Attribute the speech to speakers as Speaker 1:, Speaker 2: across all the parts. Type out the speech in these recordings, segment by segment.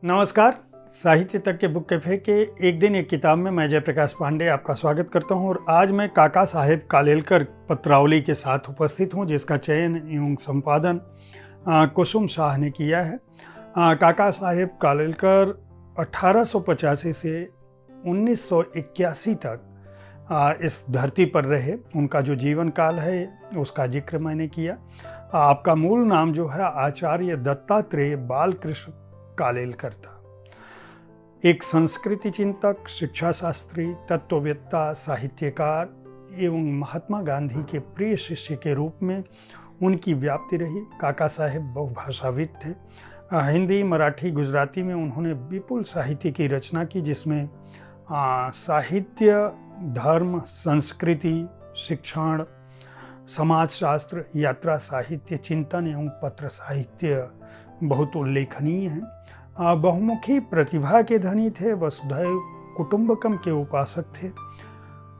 Speaker 1: नमस्कार। साहित्य तक के बुक कैफे के एक दिन एक किताब में मैं जयप्रकाश पांडे आपका स्वागत करता हूं और आज मैं काका साहेब कालेलकर पत्रावली के साथ उपस्थित हूं, जिसका चयन एवं संपादन कुसुम शाह ने किया है। काका साहेब कालेलकर 1885 से 1981 तक इस धरती पर रहे। उनका जो जीवन काल है उसका जिक्र मैंने किया। आपका मूल नाम जो है आचार्य दत्तात्रेय बालकृष्ण कालेलकर था। एक संस्कृति चिंतक, शिक्षा शास्त्री, तत्ववेत्ता, साहित्यकार एवं महात्मा गांधी के प्रिय शिष्य के रूप में उनकी व्याप्ति रही। काका साहेब बहुभाषाविद थे। हिंदी, मराठी, गुजराती में उन्होंने विपुल साहित्य की रचना की, जिसमें साहित्य, धर्म, संस्कृति, शिक्षण, समाजशास्त्र, यात्रा साहित्य, चिंतन एवं पत्र साहित्य बहुत उल्लेखनीय हैं। बहुमुखी प्रतिभा के धनी थे। वसुधैव कुटुंबकम के उपासक थे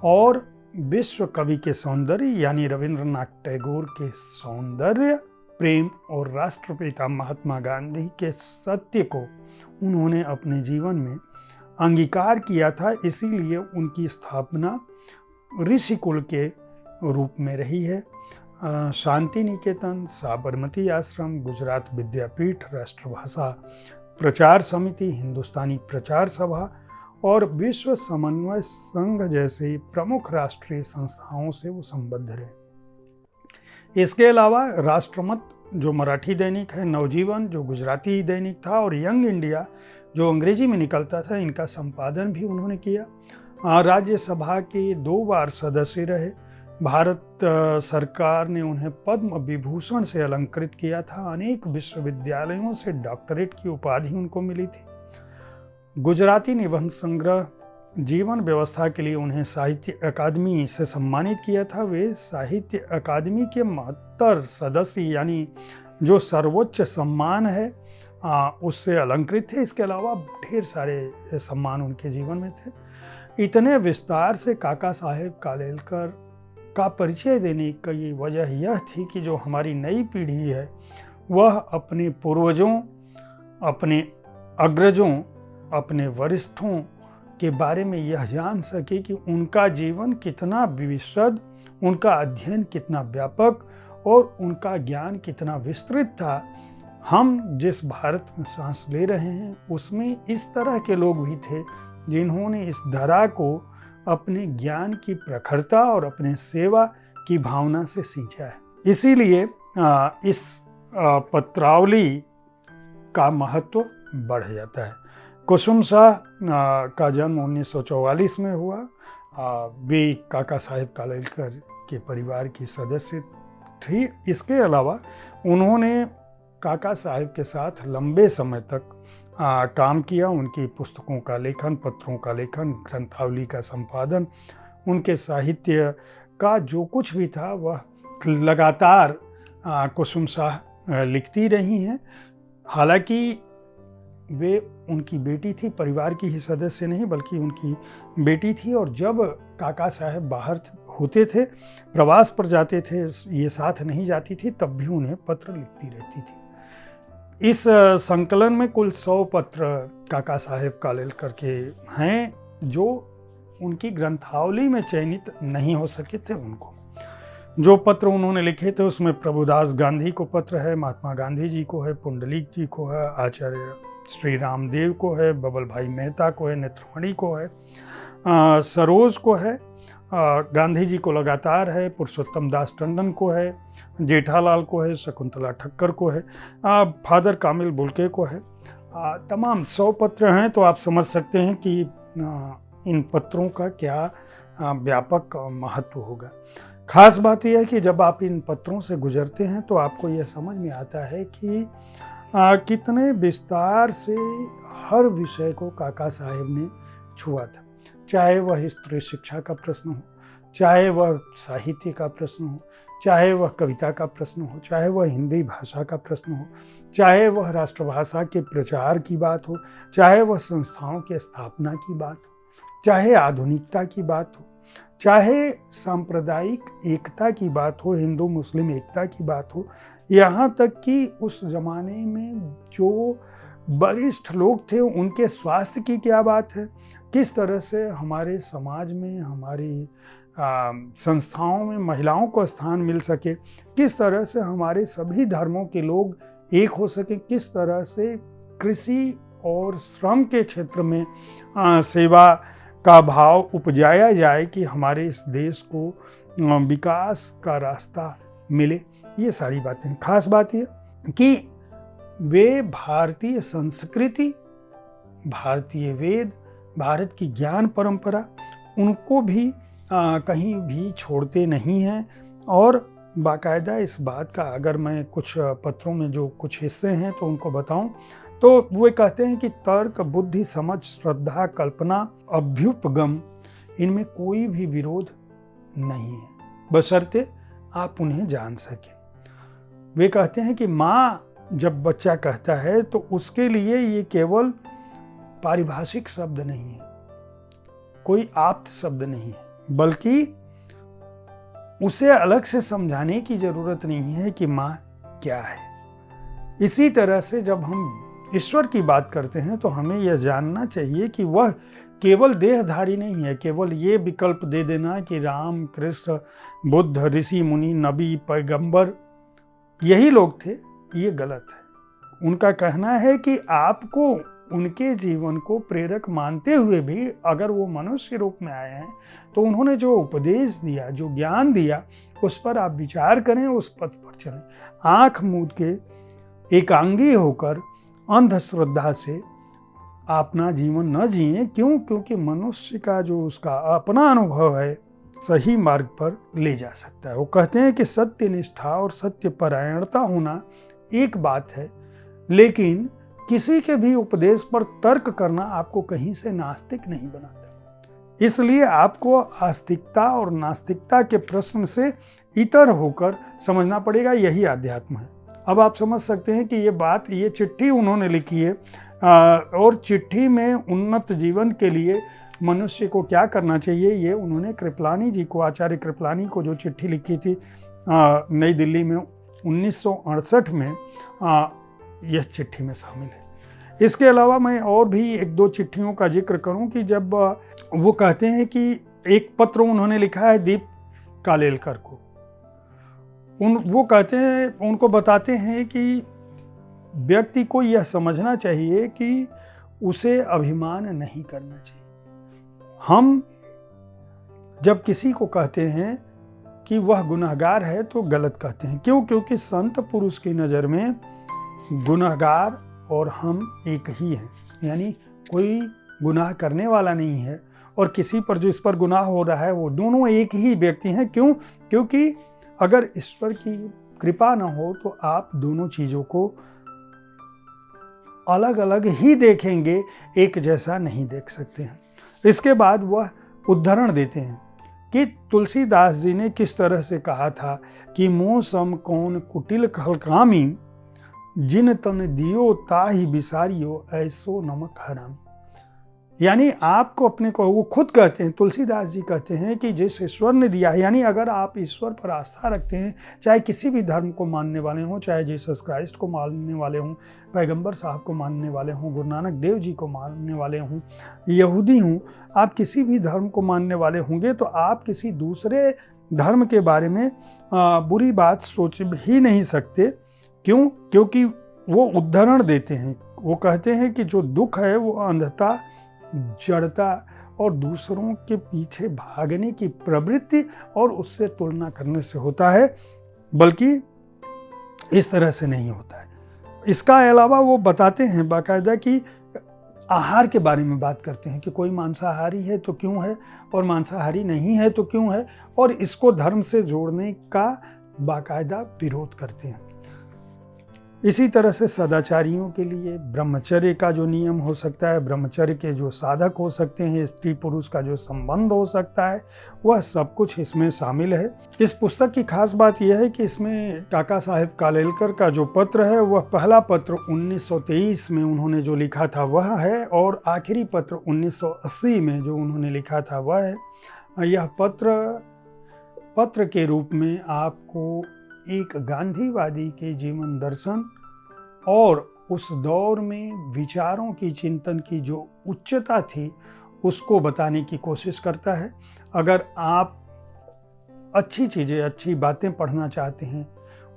Speaker 1: और विश्व कवि के सौंदर्य यानी रविंद्रनाथ टैगोर के सौंदर्य, प्रेम और राष्ट्रपिता महात्मा गांधी के सत्य को उन्होंने अपने जीवन में अंगीकार किया था। इसीलिए उनकी स्थापना ऋषिकुल के रूप में रही है। शांति निकेतन, साबरमती आश्रम, गुजरात विद्यापीठ, राष्ट्रभाषा प्रचार समिति, हिंदुस्तानी प्रचार सभा और विश्व समन्वय संघ जैसे प्रमुख राष्ट्रीय संस्थाओं से वो संबद्ध रहे। इसके अलावा राष्ट्रमत जो मराठी दैनिक है, नवजीवन जो गुजराती दैनिक था और यंग इंडिया जो अंग्रेजी में निकलता था, इनका संपादन भी उन्होंने किया। राज्यसभा के 2 बार सदस्य रहे। भारत सरकार ने उन्हें पद्म विभूषण से अलंकृत किया था। अनेक विश्वविद्यालयों से डॉक्टरेट की उपाधि उनको मिली थी। गुजराती निबंध संग्रह, जीवन व्यवस्था के लिए उन्हें साहित्य अकादमी से सम्मानित किया था। वे साहित्य अकादमी के 72 सदस्य यानी जो सर्वोच्च सम्मान है उससे अलंकृत थे। इसके अलावा ढेर सारे सम्मान उनके जीवन में थे। इतने विस्तार से काका साहेब कालेलकर का परिचय देने की वजह यह थी कि जो हमारी नई पीढ़ी है वह अपने पूर्वजों, अपने अग्रजों, अपने वरिष्ठों के बारे में यह जान सके कि उनका जीवन कितना विशद, उनका अध्ययन कितना व्यापक और उनका ज्ञान कितना विस्तृत था। हम जिस भारत में सांस ले रहे हैं उसमें इस तरह के लोग भी थे जिन्होंने इस धरा को अपने ज्ञान की प्रखरता और अपने सेवा की भावना से सींचा है। इसीलिए इस पत्रावली का महत्व बढ़ जाता है। कुसुम शाह का जन्म 1944 में हुआ। वे काका साहेब कालेलकर के परिवार की सदस्य थी। इसके अलावा उन्होंने काका साहेब के साथ लंबे समय तक काम किया। उनकी पुस्तकों का लेखन, पत्रों का लेखन, ग्रंथावली का संपादन, उनके साहित्य का जो कुछ भी था वह लगातार कुसुम शाह लिखती रही हैं। हालांकि वे उनकी बेटी थी, परिवार की ही सदस्य नहीं बल्कि उनकी बेटी थी। और जब काका साहेब बाहर होते थे, प्रवास पर जाते थे, ये साथ नहीं जाती थी, तब भी उन्हें पत्र लिखती रहती थी। इस संकलन में कुल 100 पत्र काका साहेब कालेलकर के हैं जो उनकी ग्रंथावली में चयनित नहीं हो सके थे। उनको जो पत्र उन्होंने लिखे थे उसमें प्रभुदास गांधी को पत्र है, महात्मा गांधी जी को है, पुंडलीक जी को है, आचार्य श्री रामदेव को है, बबल भाई मेहता को है, नेत्रमणि को है, सरोज को है, गांधी जी को लगातार है, पुरुषोत्तम दास टंडन को है, जेठालाल को है, शकुंतला ठक्कर को है, फादर कामिल बुल्के को है। तमाम 100 पत्र हैं। तो आप समझ सकते हैं कि इन पत्रों का क्या व्यापक महत्व होगा। खास बात यह है कि जब आप इन पत्रों से गुजरते हैं तो आपको यह समझ में आता है कि कितने विस्तार से हर विषय को काका साहेब ने छुआ था। चाहे वह स्त्री शिक्षा का प्रश्न हो, चाहे वह साहित्य का प्रश्न हो, चाहे वह कविता का प्रश्न हो, चाहे वह हिंदी भाषा का प्रश्न हो, चाहे वह राष्ट्रभाषा के प्रचार की बात हो, चाहे वह संस्थाओं की स्थापना की बात हो, चाहे आधुनिकता की बात हो, चाहे सांप्रदायिक एकता की बात हो, हिंदू मुस्लिम एकता की बात हो, यहाँ तक कि उस जमाने में जो वरिष्ठ लोग थे उनके स्वास्थ्य की क्या बात है, किस तरह से हमारे समाज में, हमारी संस्थाओं में महिलाओं को स्थान मिल सके, किस तरह से हमारे सभी धर्मों के लोग एक हो सके, किस तरह से कृषि और श्रम के क्षेत्र में सेवा का भाव उपजाया जाए कि हमारे इस देश को विकास का रास्ता मिले। ये सारी बातें। खास बात ये कि वे भारतीय संस्कृति, भारतीय वेद, भारत की ज्ञान परंपरा, उनको भी कहीं भी छोड़ते नहीं हैं। और बाकायदा इस बात का, अगर मैं कुछ पत्रों में जो कुछ हिस्से हैं तो उनको बताऊं, तो वे कहते हैं कि तर्क, बुद्धि, समझ, श्रद्धा, कल्पना, अभ्युपगम, इनमें कोई भी विरोध नहीं है, बशर्ते आप उन्हें जान सकें। वे कहते हैं कि माँ जब बच्चा कहता है तो उसके लिए ये केवल पारिभाषिक शब्द नहीं है, कोई आप्त शब्द नहीं है, बल्कि उसे अलग से समझाने की जरूरत नहीं है कि माँ क्या है। इसी तरह से जब हम ईश्वर की बात करते हैं तो हमें यह जानना चाहिए कि वह केवल देहधारी नहीं है। केवल ये विकल्प दे देना कि राम, कृष्ण, बुद्ध, ऋषि, मुनि, नबी, पैगंबर यही लोग थे, ये गलत है। उनका कहना है कि आपको उनके जीवन को प्रेरक मानते हुए भी अगर वो मनुष्य रूप में आए हैं तो उन्होंने जो उपदेश दिया, जो ज्ञान दिया, उस पर आप विचार करें, उस पथ पर चलें। आंख मूंद के एकांगी होकर अंधश्रद्धा से अपना जीवन न जिए। क्यों? क्योंकि मनुष्य का जो उसका अपना अनुभव है सही मार्ग पर ले जा सकता है। वो कहते हैं कि सत्य निष्ठा और सत्य परायणता होना एक बात है, लेकिन किसी के भी उपदेश पर तर्क करना आपको कहीं से नास्तिक नहीं बनाता। इसलिए आपको आस्तिकता और नास्तिकता के प्रश्न से इतर होकर समझना पड़ेगा, यही अध्यात्म है। अब आप समझ सकते हैं कि ये चिट्ठी उन्होंने लिखी है, और चिट्ठी में उन्नत जीवन के लिए मनुष्य को क्या करना चाहिए, ये उन्होंने कृपलानी जी को, आचार्य कृपलानी को जो चिट्ठी लिखी थी नई दिल्ली में 1968 में, यह चिट्ठी में शामिल है। इसके अलावा मैं और भी एक दो चिट्ठियों का जिक्र करूं कि जब वो कहते हैं कि एक पत्र उन्होंने लिखा है दीप कालेलकर को, वो कहते हैं, उनको बताते हैं कि व्यक्ति को यह समझना चाहिए कि उसे अभिमान नहीं करना चाहिए। हम जब किसी को कहते हैं कि वह गुनहगार है तो गलत कहते हैं। क्यों? क्योंकि संत पुरुष की नज़र में गुनहगार और हम एक ही हैं, यानी कोई गुनाह करने वाला नहीं है और किसी पर जो इस पर गुनाह हो रहा है वो दोनों एक ही व्यक्ति हैं। क्यों? क्योंकि अगर ईश्वर की कृपा न हो तो आप दोनों चीज़ों को अलग अलग ही देखेंगे, एक जैसा नहीं देख सकते हैं। इसके बाद वह उदाहरण देते हैं कि तुलसीदास जी ने किस तरह से कहा था कि मोह सम कौन कुटिल खलकामी, जिन तन दियो ताहि बिसारियो ऐसो नमक हरामी। यानी आपको अपने को, वो खुद कहते हैं, तुलसीदास जी कहते हैं कि जिस ईश्वर ने दिया है, यानी अगर आप ईश्वर पर आस्था रखते हैं, चाहे किसी भी धर्म को मानने वाले हों, चाहे जीसस क्राइस्ट को मानने वाले हों, पैगंबर साहब को मानने वाले हों, गुरु नानक देव जी को मानने वाले हों, यहूदी हों, आप किसी भी धर्म को मानने वाले होंगे तो आप किसी दूसरे धर्म के बारे में बुरी बात सोच ही नहीं सकते। क्यों? क्योंकि वो उदाहरण देते हैं, वो कहते हैं कि जो दुख है वो अंधता, जड़ता और दूसरों के पीछे भागने की प्रवृत्ति और उससे तुलना करने से होता है, बल्कि इस तरह से नहीं होता है। इसका अलावा वो बताते हैं बाकायदा कि आहार के बारे में बात करते हैं कि कोई मांसाहारी है तो क्यों है और मांसाहारी नहीं है तो क्यों है, और इसको धर्म से जोड़ने का बाकायदा विरोध करते हैं। इसी तरह से सदाचारियों के लिए ब्रह्मचर्य का जो नियम हो सकता है, ब्रह्मचर्य के जो साधक हो सकते हैं, स्त्री पुरुष का जो संबंध हो सकता है, वह सब कुछ इसमें शामिल है। इस पुस्तक की खास बात यह है कि इसमें काका साहेब कालेलकर का जो पत्र है वह पहला पत्र 1923 में उन्होंने जो लिखा था वह है, और आखिरी पत्र 1980 में जो उन्होंने लिखा था वह है। यह पत्र के रूप में आपको एक गांधीवादी के जीवन दर्शन और उस दौर में विचारों की, चिंतन की जो उच्चता थी उसको बताने की कोशिश करता है। अगर आप अच्छी चीज़ें, अच्छी बातें पढ़ना चाहते हैं,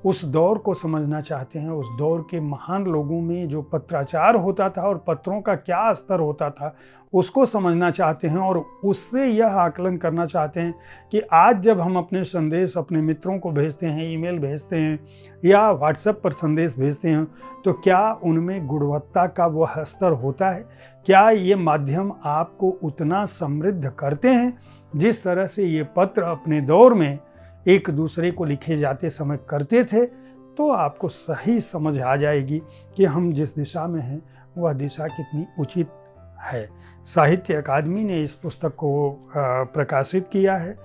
Speaker 1: उस दौर को समझना चाहते हैं, उस दौर के महान लोगों में जो पत्राचार होता था और पत्रों का क्या स्तर होता था उसको समझना चाहते हैं, और उससे यह आकलन करना चाहते हैं कि आज जब हम अपने संदेश अपने मित्रों को भेजते हैं, ईमेल भेजते हैं या व्हाट्सएप पर संदेश भेजते हैं, तो क्या उनमें गुणवत्ता का वह स्तर होता है? क्या ये माध्यम आपको उतना समृद्ध करते हैं जिस तरह से ये पत्र अपने दौर में एक दूसरे को लिखे जाते समय करते थे? तो आपको सही समझ आ जाएगी कि हम जिस दिशा में हैं वह दिशा कितनी उचित है। साहित्य अकादमी ने इस पुस्तक को प्रकाशित किया है।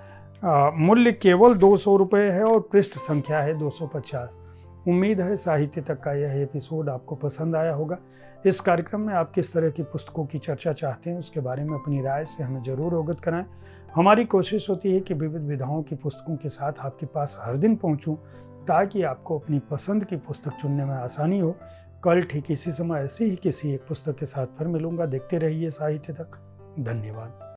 Speaker 1: मूल्य केवल 200 रुपये है और पृष्ठ संख्या है 250। उम्मीद है साहित्य तक का यह एपिसोड आपको पसंद आया होगा। इस कार्यक्रम में आप किस तरह की पुस्तकों की चर्चा चाहते हैं उसके बारे में अपनी राय से हमें ज़रूर अवगत कराएं। हमारी कोशिश होती है कि विविध विधाओं की पुस्तकों के साथ आपके पास हर दिन पहुंचूं, ताकि आपको अपनी पसंद की पुस्तक चुनने में आसानी हो। कल ठीक इसी समय ऐसी ही किसी एक पुस्तक के साथ फिर मिलूंगा। देखते रहिए साहित्य तक। धन्यवाद।